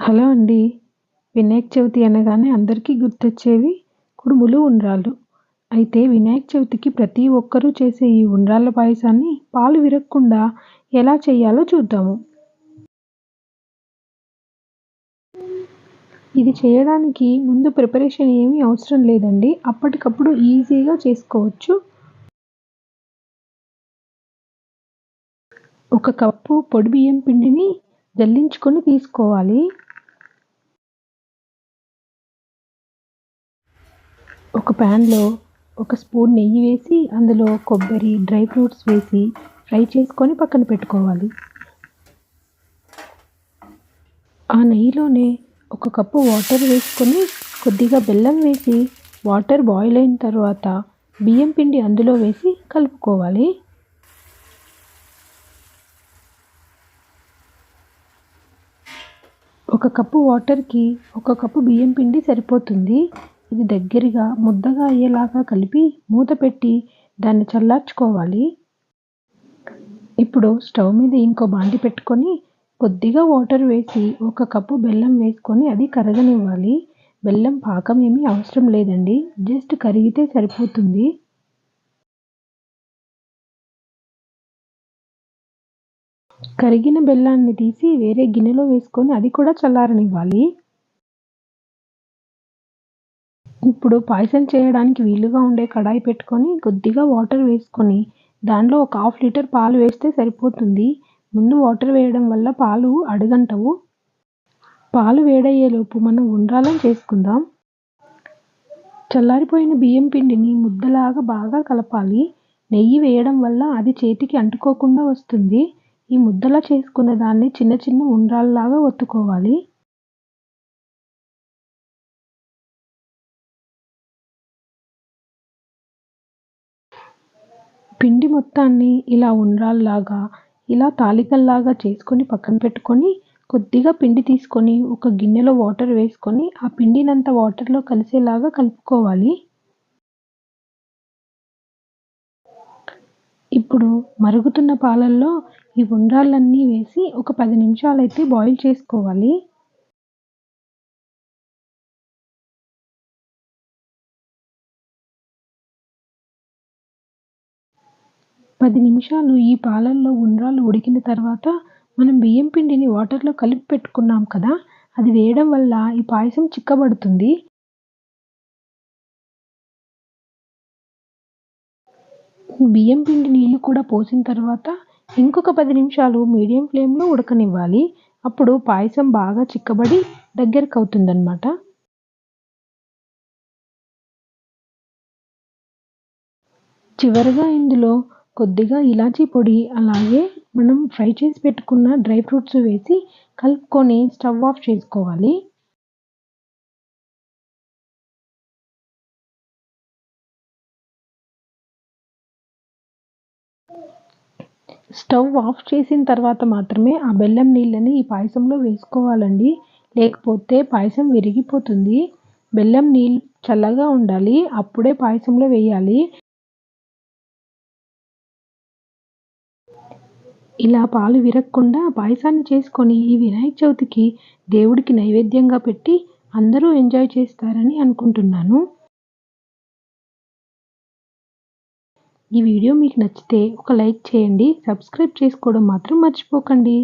Hello అండి. వినాయక చవితి అనగానే అందరికీ గుర్తొచ్చేవి కుడుములు, ఉండ్రాళ్ళు. అయితే వినాయక చవితికి ప్రతి ఒక్కరూ చేసే ఈ ఉండ్రాళ్ళ పాయసాన్ని పాలు విరగకుండా ఎలా చేయాలో చూద్దాము. ఇది చేయడానికి ముందు ప్రిపరేషన్ ఏమీ అవసరం లేదండి. అప్పటికప్పుడు ఈజీగా చేసుకోవచ్చు. ఒక కప్పు పొడి బియ్యం పిండిని జల్లించుకొని తీసుకోవాలి. ఒక ప్యాన్‌లో ఒక స్పూన్ నెయ్యి వేసి అందులో కొబ్బరి, డ్రై ఫ్రూట్స్ వేసి ఫ్రై చేసుకొని పక్కన పెట్టుకోవాలి. ఆ నెయ్యిలోనే ఒక కప్పు వాటర్ వేసుకొని కొద్దిగా బెల్లం వేసి వాటర్ బాయిల్ అయిన తర్వాత బియ్యం పిండి అందులో వేసి కలుపుకోవాలి. ఒక కప్పు వాటర్‌కి ఒక కప్పు బియ్యం పిండి సరిపోతుంది. ఇది దగ్గరగా ముద్దగా అయ్యేలాగా కలిపి మూత పెట్టి దాన్ని చల్లార్చుకోవాలి. ఇప్పుడు స్టవ్ మీద ఇంకో బాండీ పెట్టుకొని కొద్దిగా వాటర్ వేసి ఒక కప్పు బెల్లం వేసుకొని అది కరగనివ్వాలి. బెల్లం పాకం ఏమీ అవసరం లేదండి. జస్ట్ కరిగితే సరిపోతుంది. కరిగిన బెల్లాన్ని తీసి వేరే గిన్నెలో వేసుకొని అది కూడా చల్లారనివ్వాలి. ఇప్పుడు పాయసం చేయడానికి వీలుగా ఉండే కడాయి పెట్టుకొని కొద్దిగా వాటర్ వేసుకొని దానిలో ఒక హాఫ్ లీటర్ పాలు వేస్తే సరిపోతుంది. ముందు వాటర్ వేయడం వల్ల పాలు అడుగంటవు. పాలు వేడయ్యేలోపు మనం ఉండ్రాళ్ళను చేసుకుందాం. చల్లారిపోయిన బియ్యం పిండిని ముద్దలాగా బాగా కలపాలి. నెయ్యి వేయడం వల్ల అది చేతికి అంటుకోకుండా వస్తుంది. ఈ ముద్దలా చేసుకున్న దాన్ని చిన్న చిన్న ఉండ్రాళ్ళలాగా ఒత్తుకోవాలి. పిండి మొత్తాన్ని ఇలా ఉండ్రాల్లాగా, ఇలా తాలికల్లాగా చేసుకొని పక్కన పెట్టుకొని కొద్దిగా పిండి తీసుకొని ఒక గిన్నెలో వాటర్ వేసుకొని ఆ పిండినంతా వాటర్‌లో కలిసేలాగా కలుపుకోవాలి. ఇప్పుడు మరుగుతున్న పాలల్లో ఈ ఉండ్రాళ్ళన్నీ వేసి ఒక 10 నిమిషాలైతే బాయిల్ చేసుకోవాలి. పది నిమిషాలు ఈ పాలల్లో ఉండ్రాళ్ళు ఉడికిన తర్వాత మనం బియ్యం పిండిని వాటర్‌లో కలిపి పెట్టుకున్నాం కదా! అది వేయడం వల్ల ఈ పాయసం చిక్కబడుతుంది. బియ్యం పిండి నీళ్లు కూడా పోసిన తర్వాత ఇంకొక 10 నిమిషాలు మీడియం ఫ్లేమ్‌లో ఉడకనివ్వాలి. అప్పుడు పాయసం బాగా చిక్కబడి దగ్గరకవుతుందనమాట. చివరగా ఇందులో కొద్దిగా ఇలాచీ పొడి, అలాగే మనం ఫ్రై చేసి పెట్టుకున్న డ్రై ఫ్రూట్స్ వేసి కలుపుకొని స్టవ్ ఆఫ్ చేసుకోవాలి. స్టవ్ ఆఫ్ చేసిన తర్వాత మాత్రమే ఆ బెల్లం నీళ్ళని ఈ పాయసంలో వేసుకోవాలండి. లేకపోతే పాయసం విరిగిపోతుంది. బెల్లం నీళ్ళు చల్లగా ఉండాలి. అప్పుడే పాయసంలో వేయాలి. ఇలా పాలు విరగకుండా పాయసాన్ని చేసుకొని ఈ వినాయక చవితికి దేవుడికి నైవేద్యంగా పెట్టి అందరూ ఎంజాయ్ చేస్తారని అనుకుంటున్నాను. ఈ వీడియో మీకు నచ్చితే ఒక లైక్ చేయండి. సబ్స్క్రైబ్ చేసుకోవడం మాత్రం మర్చిపోకండి.